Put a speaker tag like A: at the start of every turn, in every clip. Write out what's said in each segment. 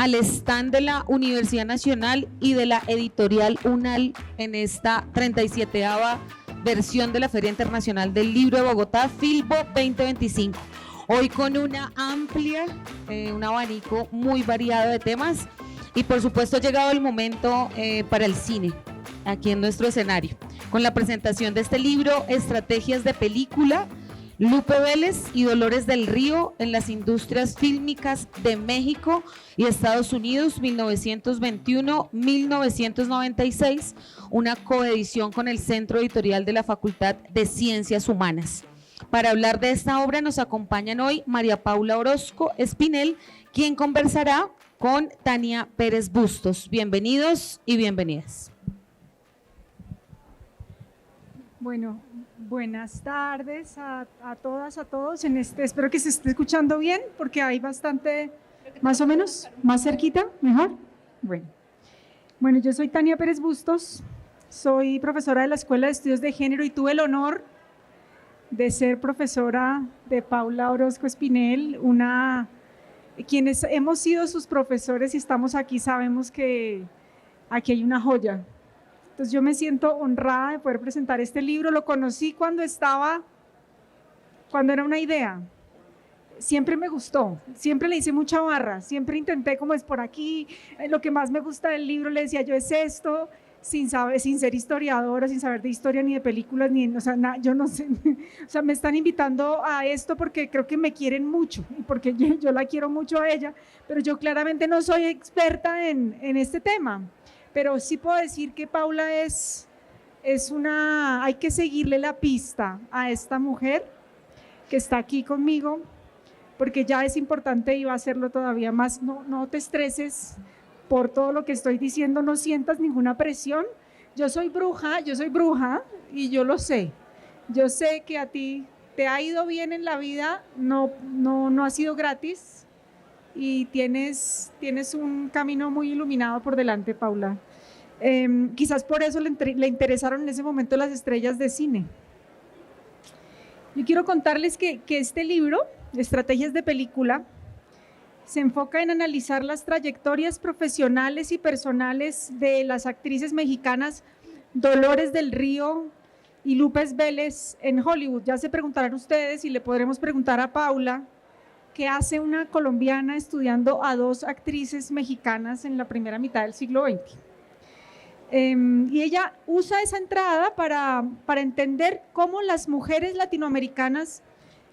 A: al stand de la Universidad Nacional y de la editorial UNAL en esta 37ª versión de la Feria Internacional del Libro de Bogotá, Filbo 2025. Hoy con una amplia, un abanico muy variado de temas y por supuesto ha llegado el momento para el cine, aquí en nuestro escenario, con la presentación de este libro, Estrategias de Película, Lupe Vélez y Dolores del Río en las industrias fílmicas de México y Estados Unidos 1921-1996, una coedición con el Centro Editorial de la Facultad de Ciencias Humanas. Para hablar de esta obra nos acompañan hoy María Paula Orozco Espinel, quien conversará con Tania Pérez Bustos. Bienvenidos y bienvenidas.
B: Bueno, buenas tardes a todas, a todos. Espero que se esté escuchando bien, porque hay bastante, más o menos, más cerquita, mejor. Bueno, yo soy Tania Pérez Bustos, soy profesora de la Escuela de Estudios de Género y tuve el honor de ser profesora de Paula Orozco Espinel, quienes hemos sido sus profesores y estamos aquí sabemos que aquí hay una joya. Entonces yo me siento honrada de poder presentar este libro. Lo conocí cuando era una idea. Siempre me gustó, siempre le hice mucha barra, siempre intenté como es por aquí. Lo que más me gusta del libro, le decía yo, es esto, sin ser historiadora, sin saber de historia ni de películas, yo no sé. O sea, me están invitando a esto porque creo que me quieren mucho y porque yo la quiero mucho a ella, pero yo claramente no soy experta en este tema. Pero sí puedo decir que Paula hay que seguirle la pista a esta mujer que está aquí conmigo, porque ya es importante y va a hacerlo todavía más. No te estreses por todo lo que estoy diciendo, no sientas ninguna presión. Yo soy bruja y yo lo sé. Yo sé que a ti te ha ido bien en la vida, no ha sido gratis. Y tienes un camino muy iluminado por delante, Paula. Quizás por eso le interesaron en ese momento las estrellas de cine. Yo quiero contarles que este libro, Estrategias de Película, se enfoca en analizar las trayectorias profesionales y personales de las actrices mexicanas Dolores del Río y Lupe Vélez en Hollywood. Ya se preguntarán ustedes y le podremos preguntar a Paula, ¿qué hace una colombiana estudiando a dos actrices mexicanas en la primera mitad del siglo XX? Y ella usa esa entrada para entender cómo las mujeres latinoamericanas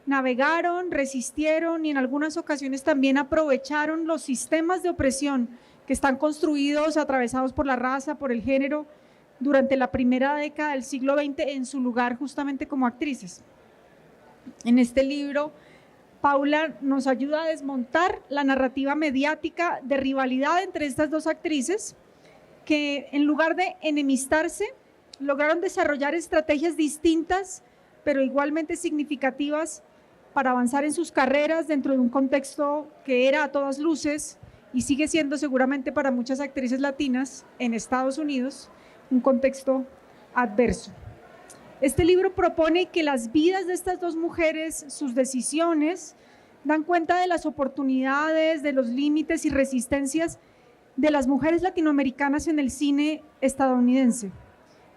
B: navegaron, resistieron y en algunas ocasiones también aprovecharon los sistemas de opresión que están construidos, atravesados por la raza, por el género, durante la primera década del siglo XX en su lugar justamente como actrices. En este libro, Paula nos ayuda a desmontar la narrativa mediática de rivalidad entre estas dos actrices que en lugar de enemistarse, lograron desarrollar estrategias distintas pero igualmente significativas para avanzar en sus carreras dentro de un contexto que era a todas luces y sigue siendo seguramente para muchas actrices latinas en Estados Unidos un contexto adverso. Este libro propone que las vidas de estas dos mujeres, sus decisiones, dan cuenta de las oportunidades, de los límites y resistencias de las mujeres latinoamericanas en el cine estadounidense,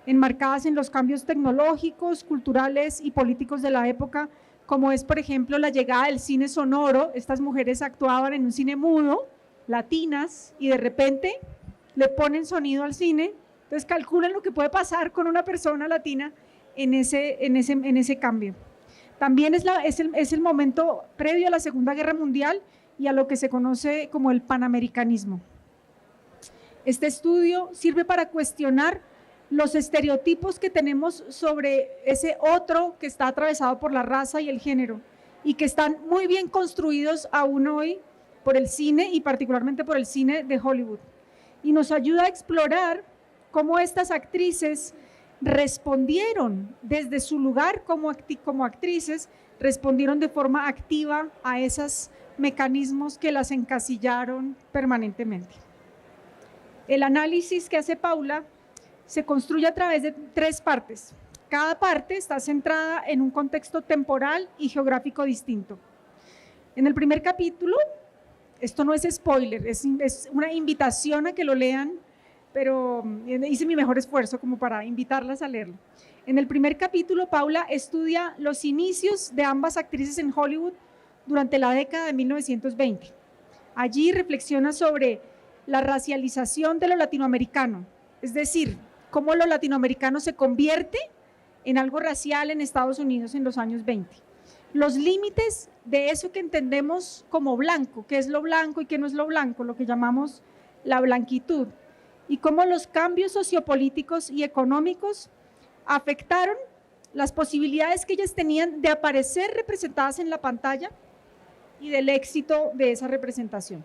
B: enmarcadas en los cambios tecnológicos, culturales y políticos de la época, como es, por ejemplo, la llegada del cine sonoro. Estas mujeres actuaban en un cine mudo, latinas, y de repente le ponen sonido al cine. Entonces calculen lo que puede pasar con una persona latina en ese cambio. También es el momento previo a la Segunda Guerra Mundial y a lo que se conoce como el panamericanismo. Este estudio sirve para cuestionar los estereotipos que tenemos sobre ese otro que está atravesado por la raza y el género y que están muy bien construidos aún hoy por el cine y particularmente por el cine de Hollywood. Y nos ayuda a explorar cómo estas actrices respondieron desde su lugar como actrices, respondieron de forma activa a esos mecanismos que las encasillaron permanentemente. El análisis que hace Paula se construye a través de 3 partes. Cada parte está centrada en un contexto temporal y geográfico distinto. En el primer capítulo esto no es spoiler, es una invitación a que lo lean, pero hice mi mejor esfuerzo como para invitarlas a leerlo. En el primer capítulo, Paula estudia los inicios de ambas actrices en Hollywood durante la década de 1920. Allí reflexiona sobre la racialización de lo latinoamericano, es decir, cómo lo latinoamericano se convierte en algo racial en Estados Unidos en los años 20. Los límites de eso que entendemos como blanco, qué es lo blanco y qué no es lo blanco, lo que llamamos la blanquitud, y cómo los cambios sociopolíticos y económicos afectaron las posibilidades que ellas tenían de aparecer representadas en la pantalla y del éxito de esa representación.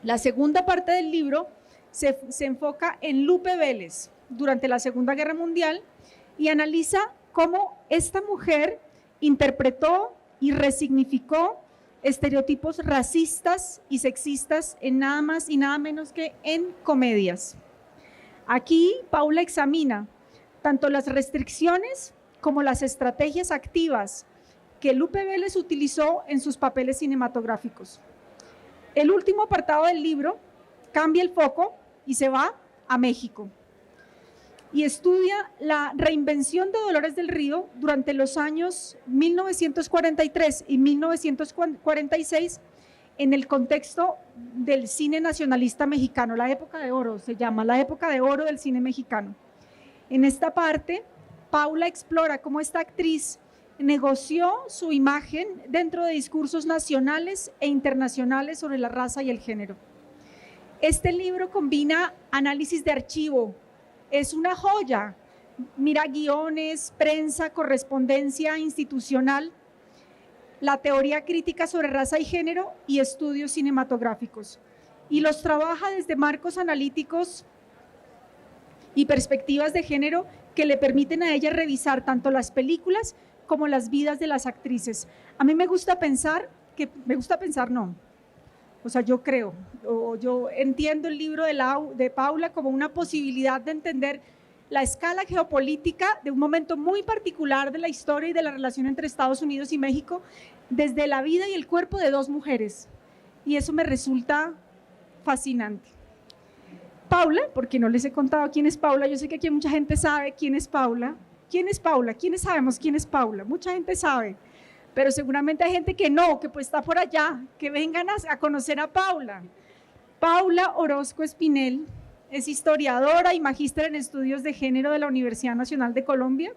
B: La segunda parte del libro se enfoca en Lupe Vélez durante la Segunda Guerra Mundial y analiza cómo esta mujer interpretó y resignificó estereotipos racistas y sexistas en nada más y nada menos que en comedias. Aquí Paula examina tanto las restricciones como las estrategias activas que Lupe Vélez utilizó en sus papeles cinematográficos. El último apartado del libro cambia el foco y se va a México y estudia la reinvención de Dolores del Río durante los años 1943 y 1946 en el contexto del cine nacionalista mexicano, la época de oro, se llama la época de oro del cine mexicano. En esta parte, Paula explora cómo esta actriz negoció su imagen dentro de discursos nacionales e internacionales sobre la raza y el género. Este libro combina análisis de archivo, es una joya, mira guiones, prensa, correspondencia institucional, la teoría crítica sobre raza y género y estudios cinematográficos. Y los trabaja desde marcos analíticos y perspectivas de género que le permiten a ella revisar tanto las películas como las vidas de las actrices. A mí me gusta pensar yo creo, o yo entiendo el libro de Paula como una posibilidad de entender la escala geopolítica de un momento muy particular de la historia y de la relación entre Estados Unidos y México desde la vida y el cuerpo de dos mujeres. Y eso me resulta fascinante. Paula, porque no les he contado quién es Paula, yo sé que aquí mucha gente sabe quién es Paula. ¿Quién es Paula? ¿Quiénes sabemos quién es Paula? Mucha gente sabe, pero seguramente hay gente que no, que pues está por allá, que vengan a conocer a Paula. Paula Orozco Espinel es historiadora y magíster en estudios de género de la Universidad Nacional de Colombia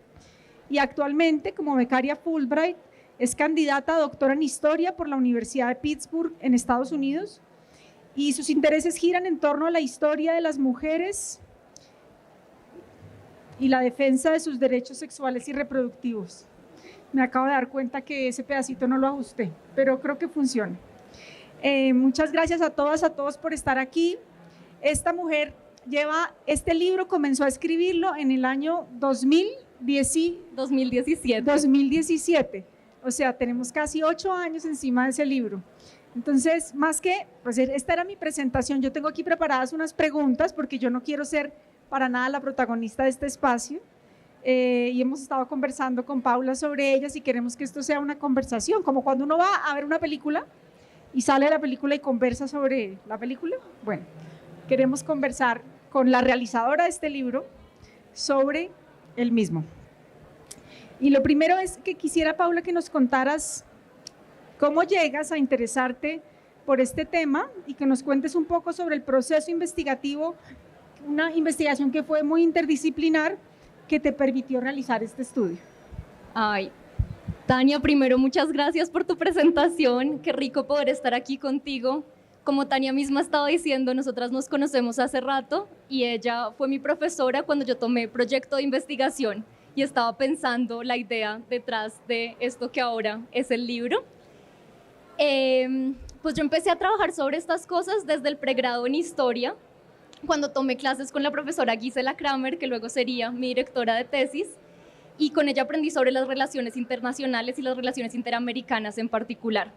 B: y actualmente como becaria Fulbright es candidata a doctora en historia por la Universidad de Pittsburgh en Estados Unidos y sus intereses giran en torno a la historia de las mujeres y la defensa de sus derechos sexuales y reproductivos. Me acabo de dar cuenta que ese pedacito no lo ajusté, pero creo que funciona. Muchas gracias a todas, a todos por estar aquí. Esta mujer este libro comenzó a escribirlo en el año 2017. O sea, tenemos casi 8 años encima de ese libro. Entonces, pues esta era mi presentación. Yo tengo aquí preparadas unas preguntas porque yo no quiero ser para nada la protagonista de este espacio. Y hemos estado conversando con Paula sobre ellas y queremos que esto sea una conversación, como cuando uno va a ver una película y sale de la película y conversa sobre la película. Bueno, queremos conversar con la realizadora de este libro sobre el mismo. Y lo primero es que quisiera, Paula, que nos contaras cómo llegas a interesarte por este tema y que nos cuentes un poco sobre el proceso investigativo, una investigación que fue muy interdisciplinar que te permitió realizar este estudio.
C: Ay, Tania, primero muchas gracias por tu presentación, qué rico poder estar aquí contigo. Como Tania misma estaba diciendo, nosotras nos conocemos hace rato y ella fue mi profesora cuando yo tomé proyecto de investigación y estaba pensando la idea detrás de esto que ahora es el libro. Pues yo empecé a trabajar sobre estas cosas desde el pregrado en Historia, cuando tomé clases con la profesora Gisela Kramer, que luego sería mi directora de tesis, y con ella aprendí sobre las relaciones internacionales y las relaciones interamericanas en particular.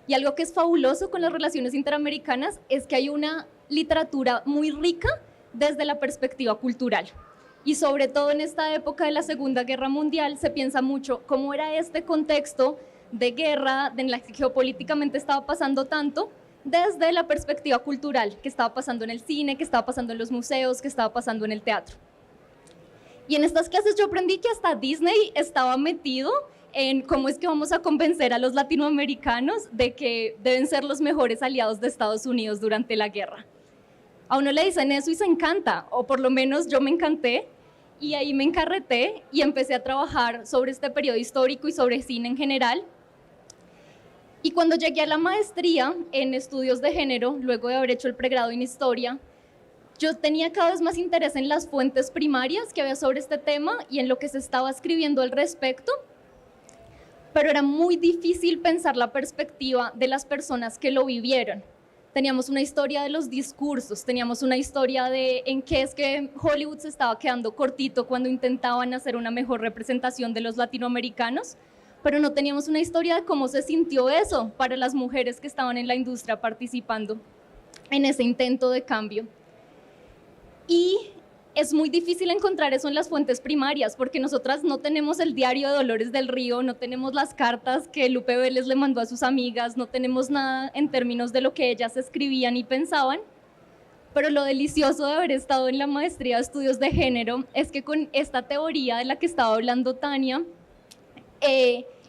C: Y algo que es fabuloso con las relaciones interamericanas es que hay una literatura muy rica desde la perspectiva cultural. Y sobre todo en esta época de la Segunda Guerra Mundial se piensa mucho cómo era este contexto de guerra, en la que geopolíticamente estaba pasando tanto, desde la perspectiva cultural, qué estaba pasando en el cine, qué estaba pasando en los museos, qué estaba pasando en el teatro. Y en estas clases yo aprendí que hasta Disney estaba metido en cómo es que vamos a convencer a los latinoamericanos de que deben ser los mejores aliados de Estados Unidos durante la guerra. A uno le dicen eso y se encanta, o por lo menos yo me encanté, y ahí me encarreté y empecé a trabajar sobre este periodo histórico y sobre cine en general. Y cuando llegué a la maestría en estudios de género, luego de haber hecho el pregrado en historia, yo tenía cada vez más interés en las fuentes primarias que había sobre este tema y en lo que se estaba escribiendo al respecto, pero era muy difícil pensar la perspectiva de las personas que lo vivieron. Teníamos una historia de los discursos, teníamos una historia de en qué es que Hollywood se estaba quedando cortito cuando intentaban hacer una mejor representación de los latinoamericanos, pero no teníamos una historia de cómo se sintió eso para las mujeres que estaban en la industria participando en ese intento de cambio. Y es muy difícil encontrar eso en las fuentes primarias, porque nosotras no tenemos el diario de Dolores del Río, no tenemos las cartas que Lupe Vélez le mandó a sus amigas, no tenemos nada en términos de lo que ellas escribían y pensaban. Pero lo delicioso de haber estado en la maestría de estudios de género es que con esta teoría de la que estaba hablando Tania,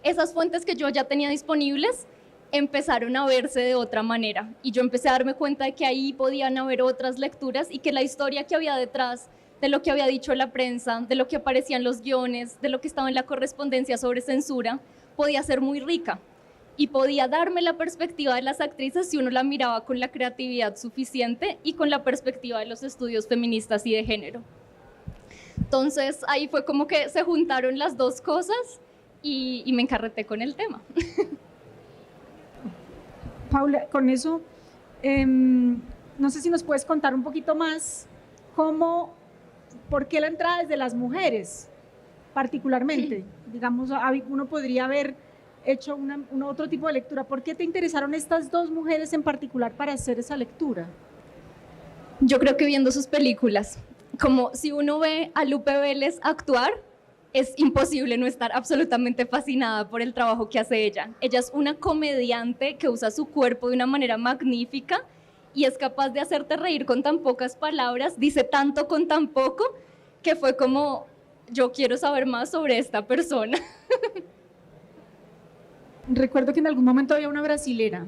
C: esas fuentes que yo ya tenía disponibles empezaron a verse de otra manera, y yo empecé a darme cuenta de que ahí podían haber otras lecturas y que la historia que había detrás de lo que había dicho la prensa, de lo que aparecía en los guiones, de lo que estaba en la correspondencia sobre censura, podía ser muy rica y podía darme la perspectiva de las actrices si uno la miraba con la creatividad suficiente y con la perspectiva de los estudios feministas y de género. Entonces ahí fue como que se juntaron las dos cosas y me encarreté con el tema.
B: Paula, con eso, no sé si nos puedes contar un poquito más por qué la entrada es de las mujeres, particularmente. Digamos, uno podría haber hecho otro tipo de lectura. ¿Por qué te interesaron estas dos mujeres en particular para hacer esa lectura?
C: Yo creo que viendo sus películas, como si uno ve a Lupe Vélez actuar, es imposible no estar absolutamente fascinada por el trabajo que hace ella. Ella es una comediante que usa su cuerpo de una manera magnífica y es capaz de hacerte reír con tan pocas palabras, dice tanto con tan poco, que fue como, yo quiero saber más sobre esta persona.
B: Recuerdo que en algún momento había una brasilera.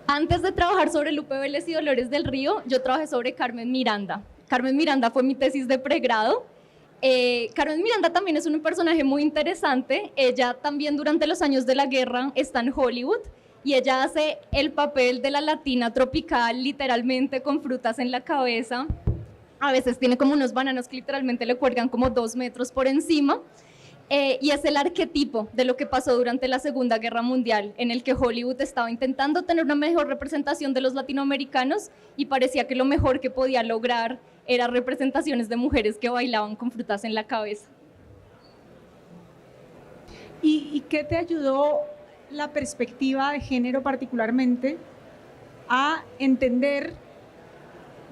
C: Antes de trabajar sobre Lupe Vélez y Dolores del Río, yo trabajé sobre Carmen Miranda. Carmen Miranda fue mi tesis de pregrado. Carmen Miranda también es un personaje muy interesante. Ella también durante los años de la guerra está en Hollywood y ella hace el papel de la latina tropical, literalmente con frutas en la cabeza. A veces tiene como unos bananos que literalmente le cuelgan como 2 metros por encima. Y es el arquetipo de lo que pasó durante la Segunda Guerra Mundial, en el que Hollywood estaba intentando tener una mejor representación de los latinoamericanos y parecía que lo mejor que podía lograr era representaciones de mujeres que bailaban con frutas en la cabeza.
B: ¿Y qué te ayudó la perspectiva de género particularmente a entender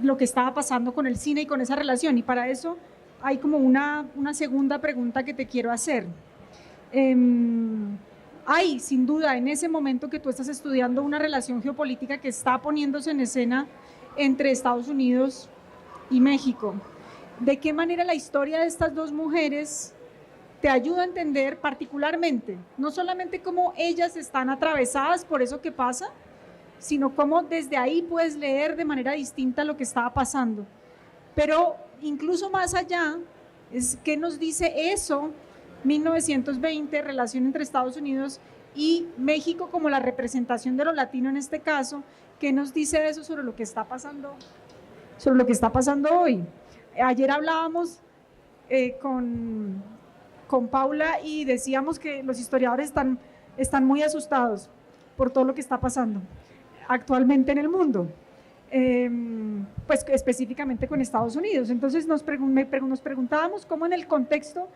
B: lo que estaba pasando con el cine y con esa relación? Y para eso hay como una segunda pregunta que te quiero hacer. Hay, sin duda, en ese momento que tú estás estudiando una relación geopolítica que está poniéndose en escena entre Estados Unidos y México. ¿De qué manera la historia de estas dos mujeres te ayuda a entender particularmente, no solamente cómo ellas están atravesadas por eso que pasa, sino cómo desde ahí puedes leer de manera distinta lo que estaba pasando? Pero incluso más allá, ¿qué nos dice eso? 1920, relación entre Estados Unidos y México como la representación de lo latino en este caso. ¿Qué nos dice eso sobre lo que está pasando? Sobre lo que está pasando hoy. Ayer hablábamos con Paula y decíamos que los historiadores están muy asustados por todo lo que está pasando actualmente en el mundo. Pues específicamente con Estados Unidos. Entonces nos preguntábamos cómo en el contexto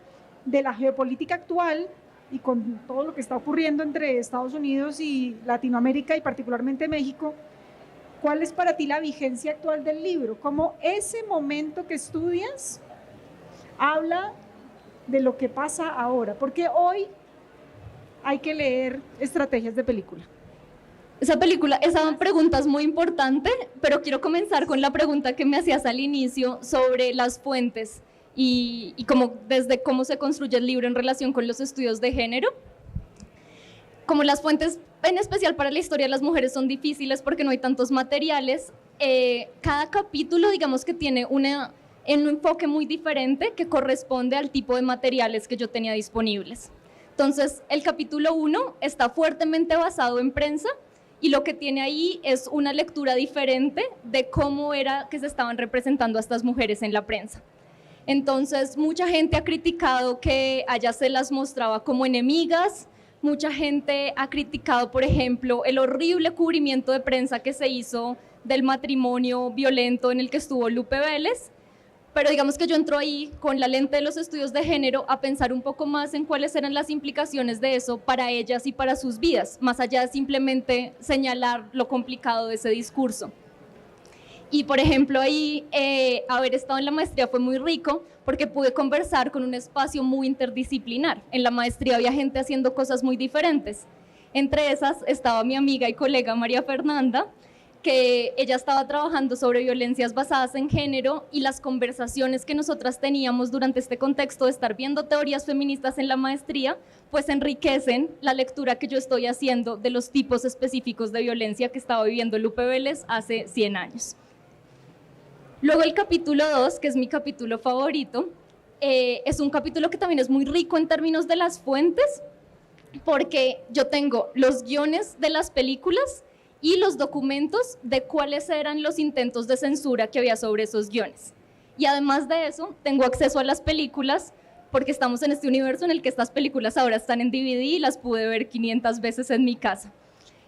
B: de la geopolítica actual y con todo lo que está ocurriendo entre Estados Unidos y Latinoamérica y particularmente México, ¿cuál es para ti la vigencia actual del libro? ¿Cómo ese momento que estudias habla de lo que pasa ahora? Porque hoy hay que leer estrategias de película.
C: Esa pregunta es muy importante, pero quiero comenzar con la pregunta que me hacías al inicio sobre las fuentes y desde cómo se construye el libro en relación con los estudios de género. Como las fuentes, en especial para la historia de las mujeres, son difíciles porque no hay tantos materiales, cada capítulo, digamos que tiene un enfoque muy diferente que corresponde al tipo de materiales que yo tenía disponibles. Entonces, el capítulo 1 está fuertemente basado en prensa, y lo que tiene ahí es una lectura diferente de cómo era que se estaban representando a estas mujeres en la prensa. Entonces, mucha gente ha criticado que allá se las mostraba como enemigas, mucha gente ha criticado, por ejemplo, el horrible cubrimiento de prensa que se hizo del matrimonio violento en el que estuvo Lupe Vélez, pero digamos que yo entro ahí con la lente de los estudios de género a pensar un poco más en cuáles eran las implicaciones de eso para ellas y para sus vidas, más allá de simplemente señalar lo complicado de ese discurso. Y por ejemplo ahí haber estado en la maestría fue muy rico porque pude conversar con un espacio muy interdisciplinar. En la maestría había gente haciendo cosas muy diferentes. Entre esas estaba mi amiga y colega María Fernanda, que ella estaba trabajando sobre violencias basadas en género, y las conversaciones que nosotras teníamos durante este contexto de estar viendo teorías feministas en la maestría, pues enriquecen la lectura que yo estoy haciendo de los tipos específicos de violencia que estaba viviendo Lupe Vélez hace 100 años. Luego el capítulo 2, que es mi capítulo favorito, es un capítulo que también es muy rico en términos de las fuentes, porque yo tengo los guiones de las películas y los documentos de cuáles eran los intentos de censura que había sobre esos guiones. Y además de eso, tengo acceso a las películas porque estamos en este universo en el que estas películas ahora están en DVD y las pude ver 500 veces en mi casa.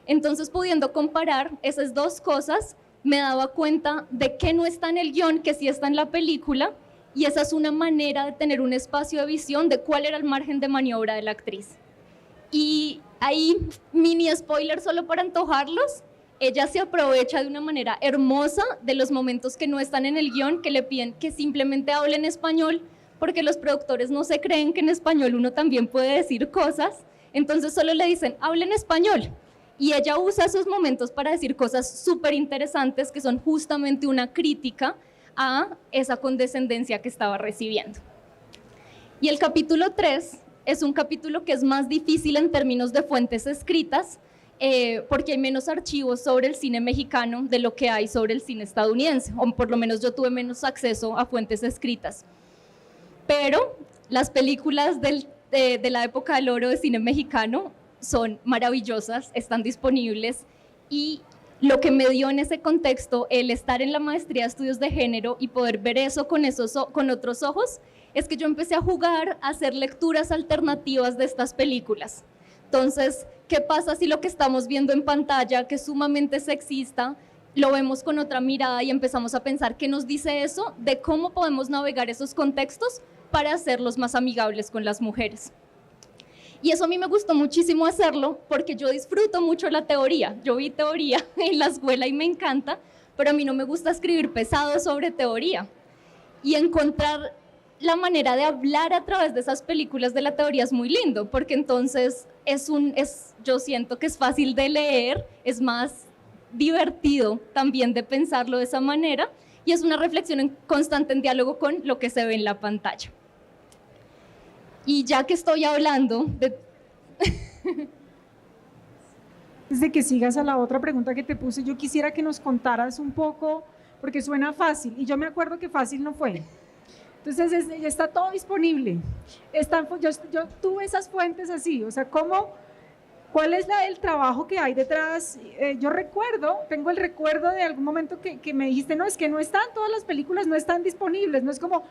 C: Entonces, pudiendo comparar esas dos cosas, me daba cuenta de qué no está en el guión, que sí está en la película, y esa es una manera de tener un espacio de visión de cuál era el margen de maniobra de la actriz. Y ahí, mini spoiler solo para antojarlos, ella se aprovecha de una manera hermosa de los momentos que no están en el guión, que le piden que simplemente hable en español, porque los productores no se creen que en español uno también puede decir cosas, entonces solo le dicen, hable en español. Y ella usa esos momentos para decir cosas súper interesantes que son justamente una crítica a esa condescendencia que estaba recibiendo. Y el capítulo 3 es un capítulo que es más difícil en términos de fuentes escritas, porque hay menos archivos sobre el cine mexicano de lo que hay sobre el cine estadounidense, o por lo menos yo tuve menos acceso a fuentes escritas. Pero las películas de la época del oro de cine mexicano son maravillosas, están disponibles, y lo que me dio en ese contexto el estar en la maestría de estudios de género y poder ver eso con otros ojos, es que yo empecé a jugar, a hacer lecturas alternativas de estas películas. Entonces, ¿qué pasa si lo que estamos viendo en pantalla, que es sumamente sexista, lo vemos con otra mirada y empezamos a pensar qué nos dice eso de cómo podemos navegar esos contextos para hacerlos más amigables con las mujeres? Y eso a mí me gustó muchísimo hacerlo porque yo disfruto mucho la teoría. Yo vi teoría en la escuela y me encanta, pero a mí no me gusta escribir pesado sobre teoría. Y encontrar la manera de hablar a través de esas películas de la teoría es muy lindo, porque entonces yo siento que es fácil de leer, es más divertido también de pensarlo de esa manera, y es una reflexión constante en diálogo con lo que se ve en la pantalla. Y ya que estoy hablando de...
B: Desde que sigas a la otra pregunta que te puse, yo quisiera que nos contaras un poco, porque suena fácil, y yo me acuerdo que fácil no fue. Entonces, ya está todo disponible. Yo tuve esas fuentes así, o sea, ¿cuál es el trabajo que hay detrás? Yo tengo el recuerdo de algún momento que me dijiste, no, es que no están todas las películas, no están disponibles, no es como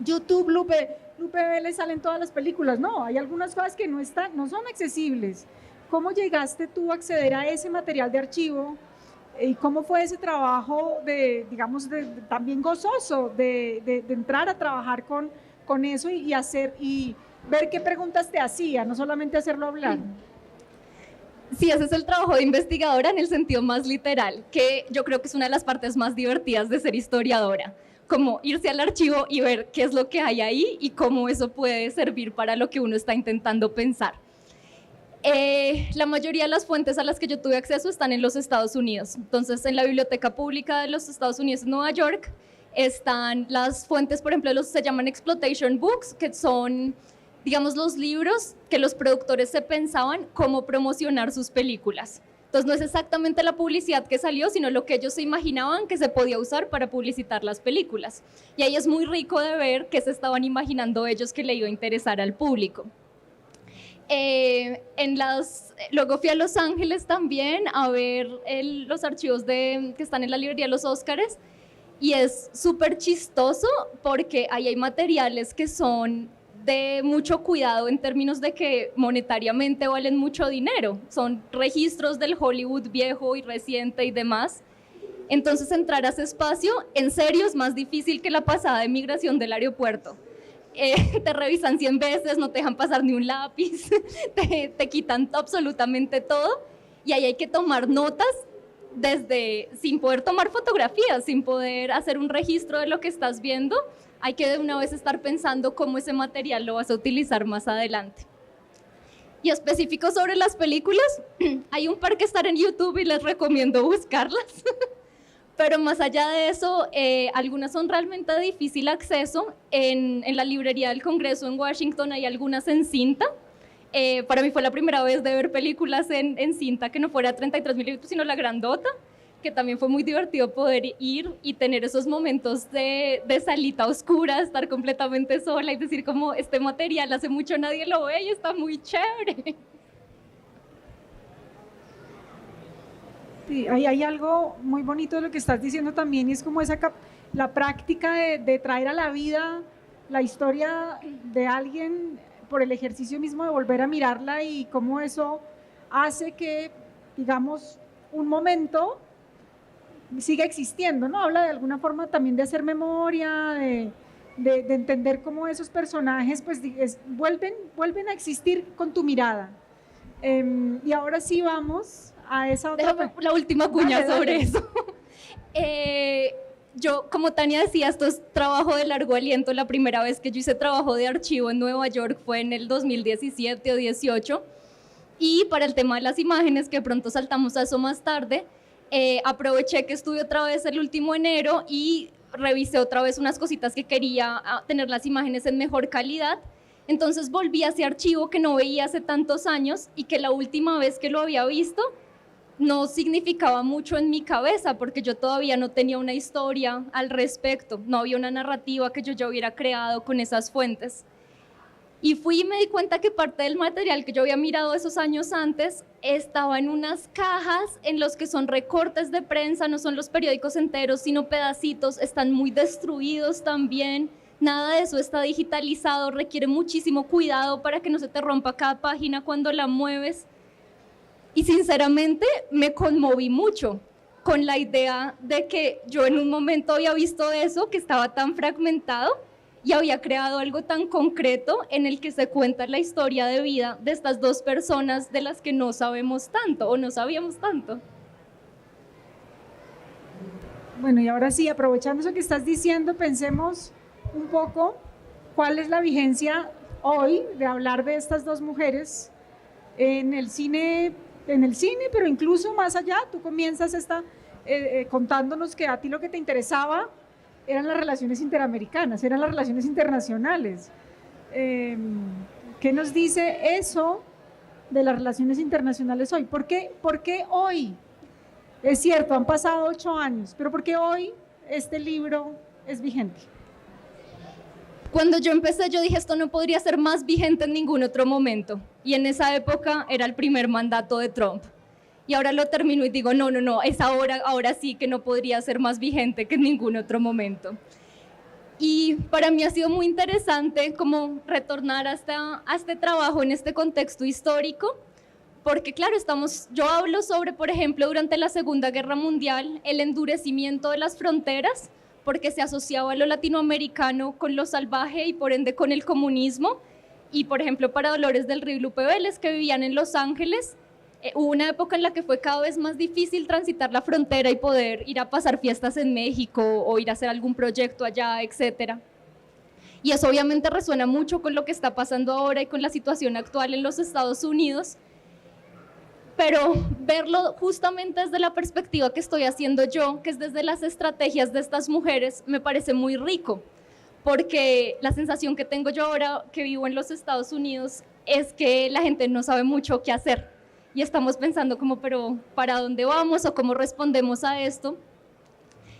B: YouTube, Lupe Vélez salen todas las películas, no, hay algunas cosas que no son accesibles. ¿Cómo llegaste tú a acceder a ese material de archivo? ¿Y cómo fue ese trabajo también gozoso de entrar a trabajar con eso y ver qué preguntas te hacía, no solamente hacerlo hablar?
C: Sí, ese es el trabajo de investigadora en el sentido más literal, que yo creo que es una de las partes más divertidas de ser historiadora, como irse al archivo y ver qué es lo que hay ahí y cómo eso puede servir para lo que uno está intentando pensar. La mayoría de las fuentes a las que yo tuve acceso están en los Estados Unidos. Entonces, en la Biblioteca Pública de los Estados Unidos en Nueva York están las fuentes, por ejemplo, se llaman exploitation books, que son, digamos, los libros que los productores se pensaban cómo promocionar sus películas. Entonces, no es exactamente la publicidad que salió, sino lo que ellos se imaginaban que se podía usar para publicitar las películas. Y ahí es muy rico de ver qué se estaban imaginando ellos que le iba a interesar al público. Luego fui a Los Ángeles también a ver los archivos que están en la librería de los Óscares, y es súper chistoso porque ahí hay materiales que son de mucho cuidado en términos de que monetariamente valen mucho dinero. Son registros del Hollywood viejo y reciente y demás. Entonces, entrar a ese espacio, en serio, es más difícil que la pasada de migración del aeropuerto. Te revisan 100 veces, no te dejan pasar ni un lápiz, te quitan absolutamente todo, y ahí hay que tomar notas sin poder tomar fotografías, sin poder hacer un registro de lo que estás viendo. Hay que de una vez estar pensando cómo ese material lo vas a utilizar más adelante. Y específico sobre las películas, hay un par que están en YouTube y les recomiendo buscarlas. Pero más allá de eso, algunas son realmente de difícil acceso. En la librería del Congreso en Washington hay algunas en cinta. Para mí fue la primera vez de ver películas en cinta que no fuera 33 milímetros, sino la grandota, que también fue muy divertido poder ir y tener esos momentos de salita oscura, estar completamente sola y decir como, este material hace mucho nadie lo ve y está muy chévere.
B: Sí, hay algo muy bonito de lo que estás diciendo también, y es como la práctica de traer a la vida la historia de alguien por el ejercicio mismo de volver a mirarla, y cómo eso hace que, digamos, un momento siga existiendo, ¿no? Habla de alguna forma también de hacer memoria, de entender cómo esos personajes pues vuelven a existir con tu mirada. Y ahora sí vamos a esa otra.
C: Déjame la última cuña sobre eso. Yo, como Tania decía, esto es trabajo de largo aliento. La primera vez que yo hice trabajo de archivo en Nueva York fue en el 2017 o 18, y para el tema de las imágenes, que pronto saltamos a eso más tarde, aproveché que estuve otra vez el último enero y revisé otra vez unas cositas que quería tener las imágenes en mejor calidad. Entonces volví a ese archivo que no veía hace tantos años y que la última vez que lo había visto no significaba mucho en mi cabeza, porque yo todavía no tenía una historia al respecto, no había una narrativa que yo ya hubiera creado con esas fuentes. Y fui y me di cuenta que parte del material que yo había mirado esos años antes estaba en unas cajas en los que son recortes de prensa, no son los periódicos enteros, sino pedacitos, están muy destruidos también. Nada de eso está digitalizado, requiere muchísimo cuidado para que no se te rompa cada página cuando la mueves. Y sinceramente me conmoví mucho con la idea de que yo en un momento había visto eso, que estaba tan fragmentado, y había creado algo tan concreto en el que se cuenta la historia de vida de estas dos personas de las que no sabemos tanto o no sabíamos tanto.
B: Bueno, y ahora sí, aprovechando eso que estás diciendo, pensemos un poco cuál es la vigencia hoy de hablar de estas dos mujeres en el cine, pero incluso más allá. Tú comienzas contándonos que a ti lo que te interesaba eran las relaciones interamericanas, eran las relaciones internacionales. ¿Qué nos dice eso de las relaciones internacionales hoy? ¿Por qué hoy? Es cierto, han pasado 8 años, pero ¿por qué hoy este libro es vigente?
C: Cuando yo empecé, yo dije, esto no podría ser más vigente en ningún otro momento. Y en esa época era el primer mandato de Trump. Y ahora lo termino y digo, no, es ahora sí que no podría ser más vigente que en ningún otro momento. Y para mí ha sido muy interesante como retornar a este trabajo en este contexto histórico, porque claro, yo hablo sobre, por ejemplo, durante la Segunda Guerra Mundial, el endurecimiento de las fronteras, porque se asociaba lo latinoamericano con lo salvaje y por ende con el comunismo. Y por ejemplo, para Dolores del Río y Lupe Vélez, que vivían en Los Ángeles, hubo una época en la que fue cada vez más difícil transitar la frontera y poder ir a pasar fiestas en México o ir a hacer algún proyecto allá, etcétera. Y eso obviamente resuena mucho con lo que está pasando ahora y con la situación actual en los Estados Unidos. pero verlo justamente desde la perspectiva que estoy haciendo yo, que es desde las estrategias de estas mujeres, me parece muy rico, porque la sensación que tengo yo ahora que vivo en los Estados Unidos es que la gente no sabe mucho qué hacer y estamos pensando como, pero ¿para dónde vamos o cómo respondemos a esto?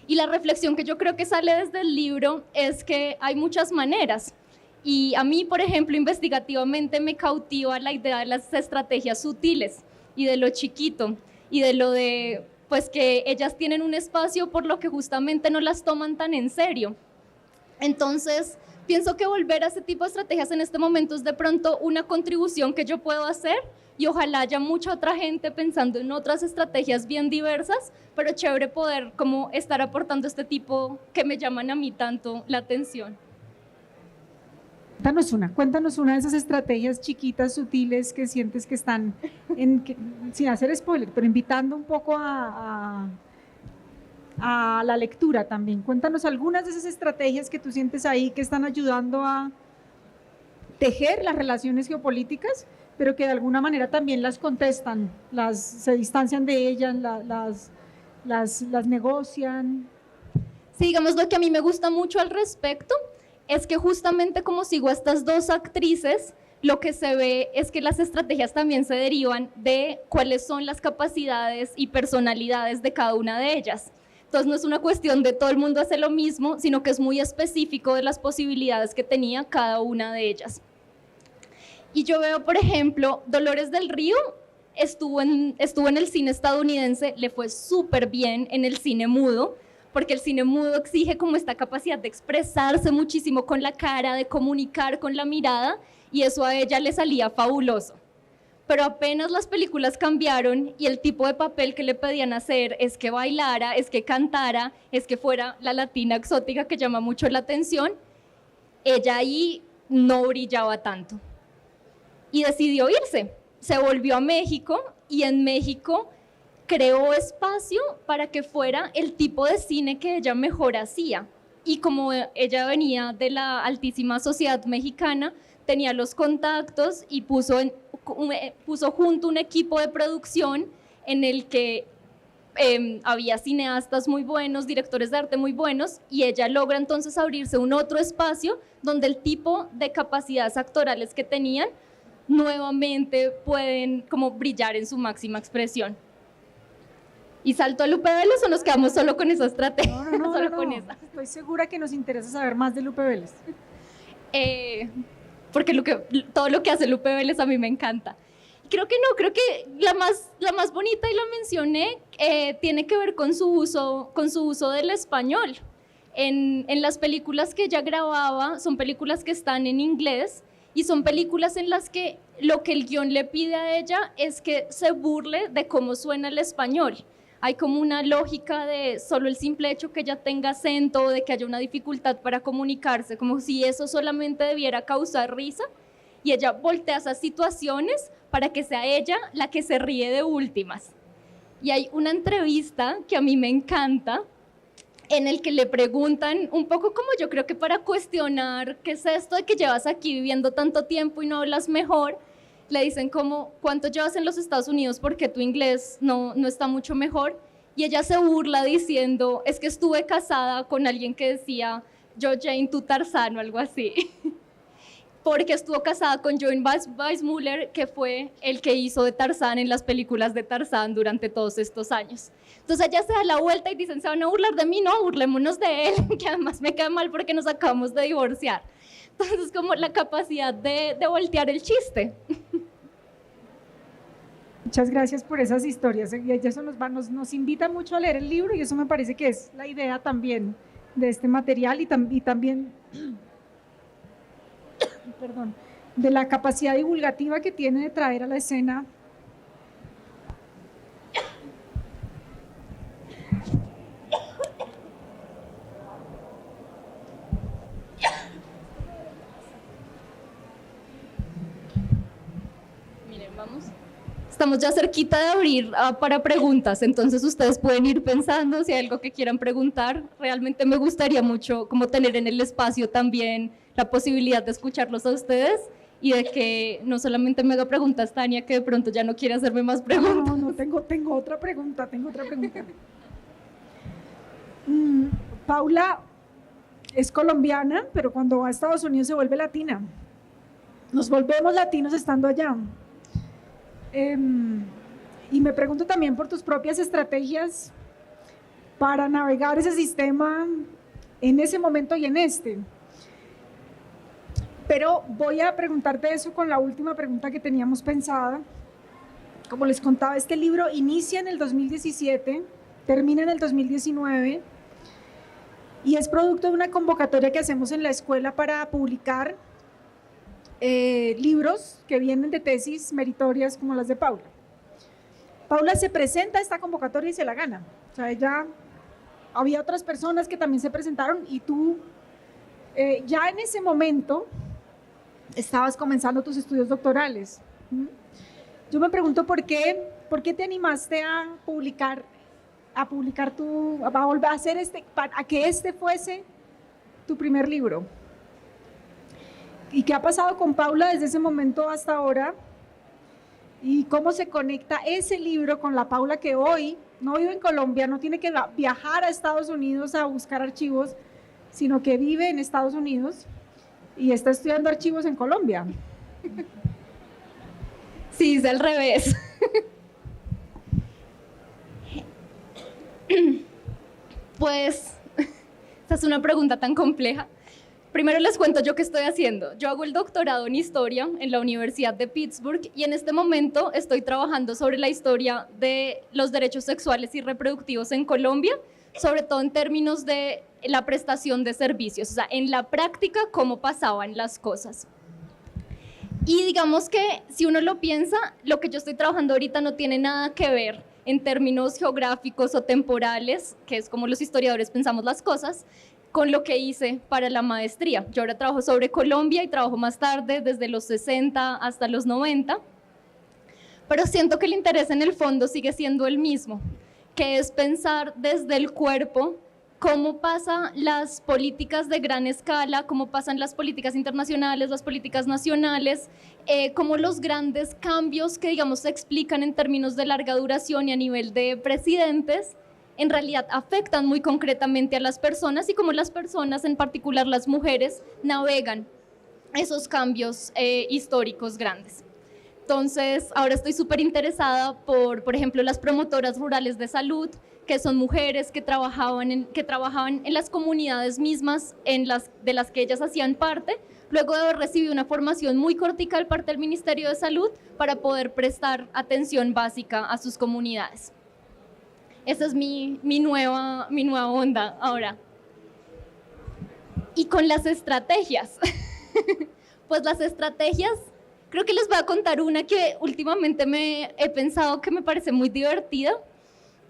C: Y la reflexión que yo creo que sale desde el libro es que hay muchas maneras. Y a mí, por ejemplo, investigativamente me cautiva la idea de las estrategias sutiles y de lo chiquito y de lo de, pues, que ellas tienen un espacio por lo que justamente no las toman tan en serio. Entonces, pienso que volver a ese tipo de estrategias en este momento es de pronto una contribución que yo puedo hacer y ojalá haya mucha otra gente pensando en otras estrategias bien diversas, pero chévere poder como estar aportando este tipo que me llaman a mí tanto la atención.
B: Cuéntanos una de esas estrategias chiquitas, sutiles, que sientes que están, sin hacer spoiler, pero invitando un poco a la lectura también. Cuéntanos algunas de esas estrategias que tú sientes ahí que están ayudando a tejer las relaciones geopolíticas, pero que de alguna manera también las contestan, se distancian de ellas, las negocian.
C: Sí, digamos, lo que a mí me gusta mucho al respecto es que justamente como sigo a estas dos actrices, lo que se ve es que las estrategias también se derivan de cuáles son las capacidades y personalidades de cada una de ellas. Entonces no es una cuestión de todo el mundo hace lo mismo, sino que es muy específico de las posibilidades que tenía cada una de ellas. Y yo veo, por ejemplo, Dolores del Río estuvo en el cine estadounidense, le fue súper bien en el cine mudo, porque el cine mudo exige como esta capacidad de expresarse muchísimo con la cara, de comunicar con la mirada, y eso a ella le salía fabuloso. Pero apenas las películas cambiaron y el tipo de papel que le pedían hacer es que bailara, es que cantara, es que fuera la latina exótica que llama mucho la atención, ella ahí no brillaba tanto. Y decidió irse, se volvió a México y en México creó espacio para que fuera el tipo de cine que ella mejor hacía. Y como ella venía de la altísima sociedad mexicana, tenía los contactos y puso junto un equipo de producción en el que había cineastas muy buenos, directores de arte muy buenos, y ella logra entonces abrirse un otro espacio donde el tipo de capacidades actorales que tenían nuevamente pueden como brillar en su máxima expresión. ¿Y salto a Lupe Vélez o nos quedamos solo con esa estrategia?
B: No. Con esa. Estoy segura que nos interesa saber más de Lupe Vélez.
C: Porque todo lo que hace Lupe Vélez a mí me encanta. Creo que la más bonita, y la mencioné, tiene que ver con su uso del español. En las películas que ella grababa, son películas que están en inglés, y son películas en las que lo que el guión le pide a ella es que se burle de cómo suena el español. Hay como una lógica de solo el simple hecho que ella tenga acento, de que haya una dificultad para comunicarse, como si eso solamente debiera causar risa, y ella voltea esas situaciones para que sea ella la que se ríe de últimas. Y hay una entrevista que a mí me encanta, en el que le preguntan un poco como yo creo que para cuestionar qué es esto de que llevas aquí viviendo tanto tiempo y no hablas mejor, le dicen como, ¿cuánto llevas en los Estados Unidos? Porque tu inglés no está mucho mejor. Y ella se burla diciendo, es que estuve casada con alguien que decía, yo Jane, tú Tarzán o algo así. Porque estuvo casada con John Weissmuller, que fue el que hizo de Tarzán en las películas de Tarzán durante todos estos años. Entonces ella se da la vuelta y dicen, ¿se van a burlar de mí? No, burlémonos de él, que además me cae mal porque nos acabamos de divorciar. Entonces, como la capacidad de voltear el chiste.
B: Muchas gracias por esas historias. Y eso nos invita mucho a leer el libro, y eso me parece que es la idea también de este material, y también perdón, de la capacidad divulgativa que tiene de traer a la escena
C: Estamos ya cerquita de abrir para preguntas, entonces ustedes pueden ir pensando si hay algo que quieran preguntar. Realmente me gustaría mucho como tener en el espacio también la posibilidad de escucharlos a ustedes y de que no solamente me haga preguntas Tania, que de pronto ya no quiere hacerme más preguntas.
B: No, tengo otra pregunta. Paula es colombiana, pero cuando va a Estados Unidos se vuelve latina. Nos volvemos latinos estando allá. Y me pregunto también por tus propias estrategias para navegar ese sistema en ese momento y en este. Pero voy a preguntarte eso con la última pregunta que teníamos pensada. Como les contaba, este libro inicia en el 2017, termina en el 2019 y es producto de una convocatoria que hacemos en la escuela para publicar libros que vienen de tesis meritorias como las de Paula. Paula se presenta a esta convocatoria y se la gana. O sea, había otras personas que también se presentaron y tú ya en ese momento estabas comenzando tus estudios doctorales. Yo me pregunto por qué te animaste a publicar a que este fuese tu primer libro. ¿Y qué ha pasado con Paula desde ese momento hasta ahora? ¿Y cómo se conecta ese libro con la Paula que hoy no vive en Colombia, no tiene que viajar a Estados Unidos a buscar archivos, sino que vive en Estados Unidos y está estudiando archivos en Colombia?
C: Sí, es al revés. Pues, esta es una pregunta tan compleja. Primero les cuento yo qué estoy haciendo. Yo hago el doctorado en Historia en la Universidad de Pittsburgh y en este momento estoy trabajando sobre la historia de los derechos sexuales y reproductivos en Colombia, sobre todo en términos de la prestación de servicios, o sea, en la práctica cómo pasaban las cosas. Y digamos que si uno lo piensa, lo que yo estoy trabajando ahorita no tiene nada que ver en términos geográficos o temporales, que es como los historiadores pensamos las cosas, con lo que hice para la maestría. Yo ahora trabajo sobre Colombia y trabajo más tarde, desde los 60 hasta los 90, pero siento que el interés en el fondo sigue siendo el mismo, que es pensar desde el cuerpo cómo pasan las políticas de gran escala, cómo pasan las políticas internacionales, las políticas nacionales, cómo los grandes cambios que, digamos, se explican en términos de larga duración y a nivel de presidentes, en realidad afectan muy concretamente a las personas y cómo las personas, en particular las mujeres, navegan esos cambios históricos grandes. Entonces, ahora estoy súper interesada por ejemplo, las promotoras rurales de salud, que son mujeres que trabajaban en las comunidades mismas de las que ellas hacían parte, luego de haber recibido una formación muy cortical parte del Ministerio de Salud para poder prestar atención básica a sus comunidades. Esa es mi nueva onda ahora. Y con las estrategias, pues las estrategias, creo que les voy a contar una que últimamente he pensado que me parece muy divertida,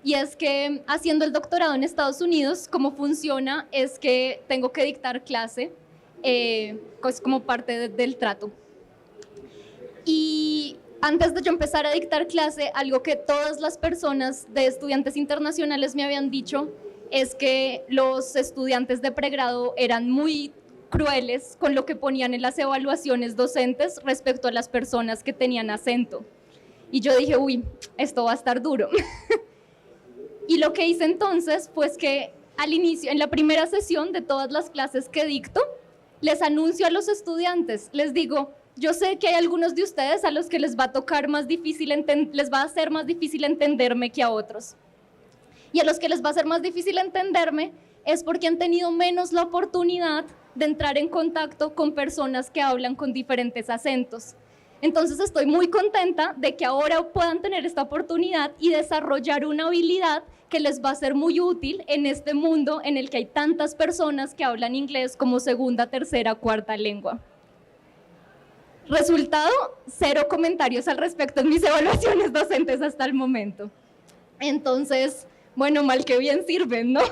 C: y es que haciendo el doctorado en Estados Unidos, cómo funciona es que tengo que dictar clase, pues como parte del trato. Y antes de yo empezar a dictar clase, algo que todas las personas de estudiantes internacionales me habían dicho es que los estudiantes de pregrado eran muy crueles con lo que ponían en las evaluaciones docentes respecto a las personas que tenían acento. Y yo dije, uy, esto va a estar duro. Y lo que hice entonces fue que al inicio, en la primera sesión de todas las clases que dicto, les anuncio a los estudiantes, les digo, yo sé que hay algunos de ustedes a los que les va a tocar les va a ser más difícil entenderme que a otros. Y a los que les va a ser más difícil entenderme es porque han tenido menos la oportunidad de entrar en contacto con personas que hablan con diferentes acentos. Entonces estoy muy contenta de que ahora puedan tener esta oportunidad y desarrollar una habilidad que les va a ser muy útil en este mundo en el que hay tantas personas que hablan inglés como segunda, tercera, cuarta lengua. Resultado, 0 comentarios al respecto en mis evaluaciones docentes hasta el momento. Entonces, bueno, mal que bien sirven, ¿no?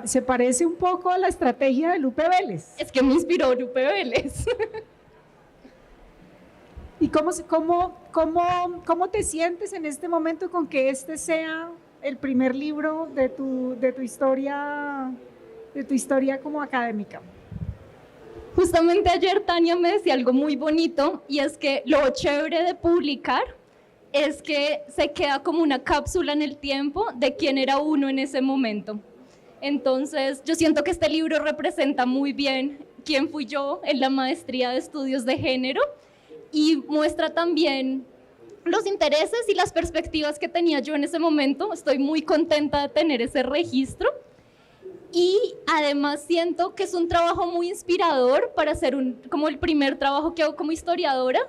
B: Se parece un poco a la estrategia de Lupe Vélez.
C: Es que me inspiró Lupe Vélez.
B: ¿Y cómo te sientes en este momento con que este sea el primer libro de tu historia como académica?
C: Justamente ayer Tania me decía algo muy bonito y es que lo chévere de publicar es que se queda como una cápsula en el tiempo de quién era uno en ese momento. Entonces, yo siento que este libro representa muy bien quién fui yo en la maestría de estudios de género y muestra también los intereses y las perspectivas que tenía yo en ese momento. Estoy muy contenta de tener ese registro y además siento que es un trabajo muy inspirador para hacer como el primer trabajo que hago como historiadora,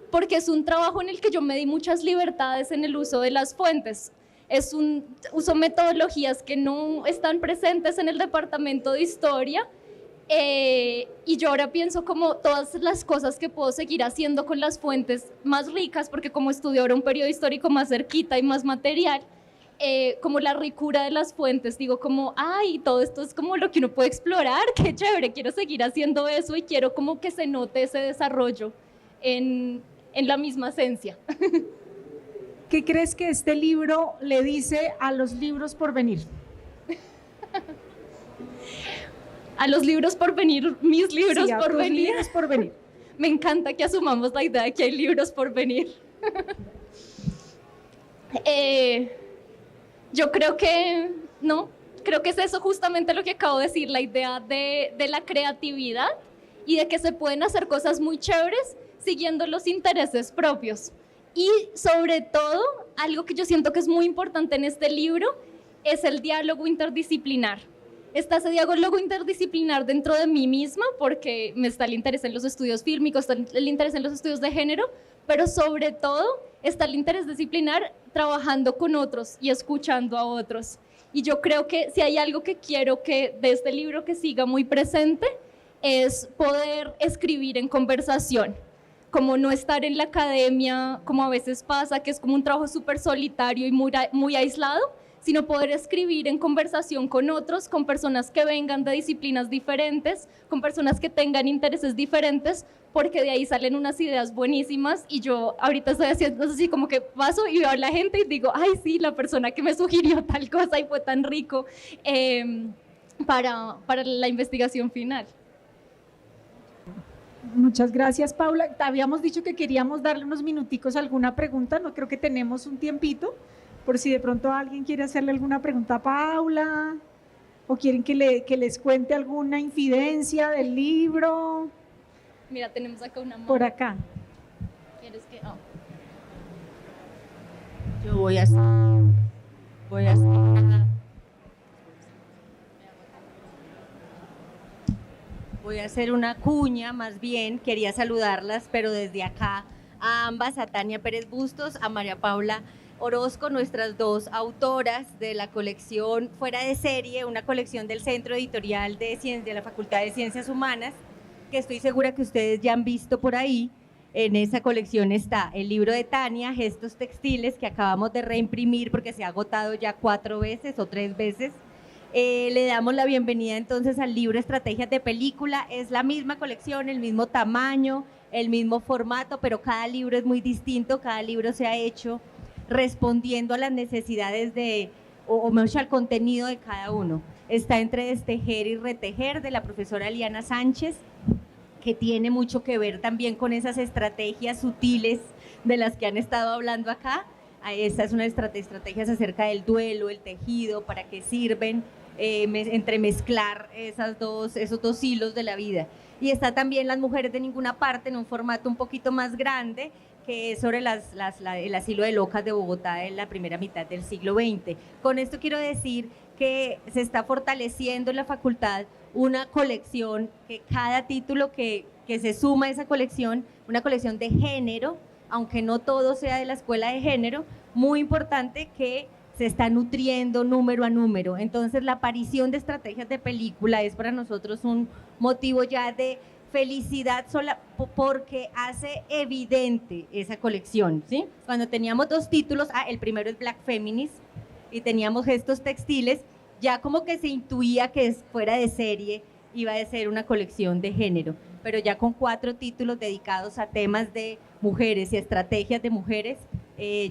C: porque es un trabajo en el que yo me di muchas libertades en el uso de las fuentes. Uso metodologías que no están presentes en el departamento de historia, y yo ahora pienso como todas las cosas que puedo seguir haciendo con las fuentes más ricas, porque como estudio ahora un periodo histórico más cerquita y más material, como la ricura de las fuentes, digo como, ay, todo esto es como lo que uno puede explorar, qué chévere, quiero seguir haciendo eso y quiero como que se note ese desarrollo en la misma esencia.
B: ¿Qué crees que este libro le dice a los libros por venir?
C: A los libros por venir, mis libros
B: Sí,
C: por venir.
B: Libros por venir.
C: Me encanta que asumamos la idea de que hay libros por venir. Yo creo que, no, creo que es eso justamente lo que acabo de decir, la idea de la creatividad y de que se pueden hacer cosas muy chéveres siguiendo los intereses propios. Y sobre todo, algo que yo siento que es muy importante en este libro es el diálogo interdisciplinar. Está ese diálogo interdisciplinar dentro de mí misma, porque me está el interés en los estudios fílmicos, está el interés en los estudios de género, pero sobre todo está el interés disciplinar trabajando con otros y escuchando a otros. Y yo creo que si hay algo que quiero que de este libro que siga muy presente, es poder escribir en conversación, como no estar en la academia, como a veces pasa, que es como un trabajo súper solitario y muy aislado, sino poder escribir en conversación con otros, con personas que vengan de disciplinas diferentes, con personas que tengan intereses diferentes, porque de ahí salen unas ideas buenísimas. Y yo ahorita estoy haciendo así como que paso y veo a la gente y digo, ay sí, la persona que me sugirió tal cosa y fue tan rico para la investigación final.
B: Muchas gracias, Paula. Te habíamos dicho que queríamos darle unos minuticos a alguna pregunta, no creo que tenemos un tiempito, por si de pronto alguien quiere hacerle alguna pregunta a Paula, o quieren que les cuente alguna infidencia del libro.
C: Mira, tenemos acá una mano.
B: Por acá.
C: ¿Quieres que...? Oh.
D: Yo voy a hacer una cuña, más bien, quería saludarlas, pero desde acá a ambas, a Tania Pérez Bustos, a María Paula Orozco, nuestras dos autoras de la colección Fuera de Serie, una colección del Centro Editorial de la Facultad de Ciencias Humanas, que estoy segura que ustedes ya han visto por ahí. En esa colección está el libro de Tania, Gestos Textiles, que acabamos de reimprimir porque se ha agotado ya 4 veces o 3 veces. Le damos la bienvenida entonces al libro Estrategias de Película. Es la misma colección, el mismo tamaño, el mismo formato, pero cada libro es muy distinto, cada libro se ha hecho respondiendo a las necesidades o mejor, al contenido de cada uno. Está entre Destejer y Retejer, de la profesora Liana Sánchez, que tiene mucho que ver también con esas estrategias sutiles de las que han estado hablando acá. Esta es una estrategias acerca del duelo, el tejido, para qué sirven, entremezclar esos dos hilos de la vida. Y está también Las Mujeres de Ninguna Parte, en un formato un poquito más grande, que es sobre el asilo de locas de Bogotá en la primera mitad del siglo XX. Con esto quiero decir que se está fortaleciendo en la facultad una colección, que cada título que se suma a esa colección, una colección de género, aunque no todo sea de la escuela de género, muy importante, que se está nutriendo número a número. Entonces la aparición de Estrategias de Película es para nosotros un motivo ya de felicidad sola, porque hace evidente esa colección, ¿sí? Cuando teníamos 2 títulos, el primero es Black Feminist y teníamos Gestos Textiles, ya como que se intuía que Fuera de Serie iba a ser una colección de género, pero ya con 4 títulos dedicados a temas de mujeres y estrategias de mujeres,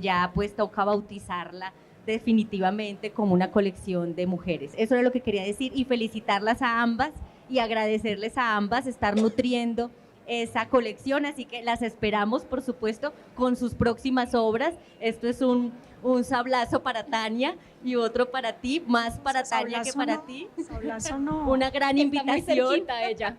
D: ya pues toca bautizarla definitivamente como una colección de mujeres. Eso era lo que quería decir, y felicitarlas a ambas y agradecerles a ambas estar nutriendo esa colección, así que las esperamos, por supuesto, con sus próximas obras. Esto es un sablazo para Tania y otro para ti, más para Tania que para ti.
B: Sablazo no.
D: Una gran
C: Está muy
D: invitación,
C: cerquita ella.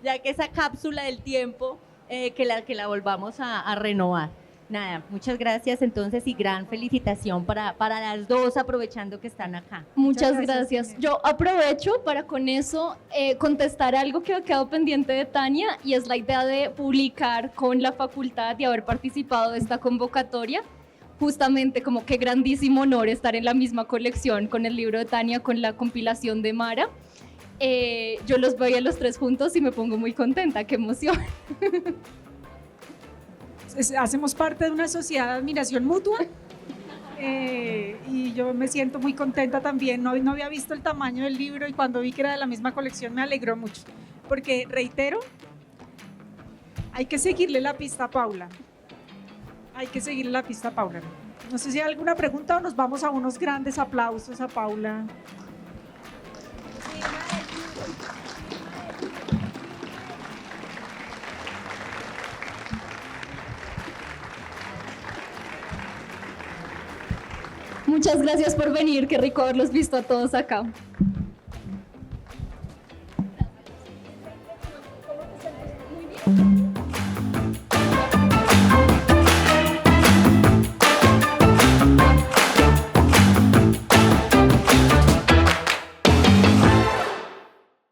D: ya que esa cápsula del tiempo, que la volvamos a renovar. Nada, muchas gracias entonces y gran felicitación para las dos, aprovechando que están acá.
C: Muchas
B: Muchas gracias,
C: gracias. Yo aprovecho para con eso contestar algo que ha quedado pendiente de Tania, y es la idea de publicar con la facultad y haber participado de esta convocatoria. Justamente como qué grandísimo honor estar en la misma colección con el libro de Tania, con la compilación de Mara. Yo los veo a los tres juntos y me pongo muy contenta, qué emoción.
B: Hacemos parte de una sociedad de admiración mutua y yo me siento muy contenta también. No había visto el tamaño del libro y cuando vi que era de la misma colección me alegró mucho, porque reitero, hay que seguirle la pista a Paula. Hay que seguirle la pista a Paula. No sé si hay alguna pregunta o nos vamos a unos grandes aplausos a Paula.
C: Muchas gracias por venir, qué rico haberlos visto a todos acá.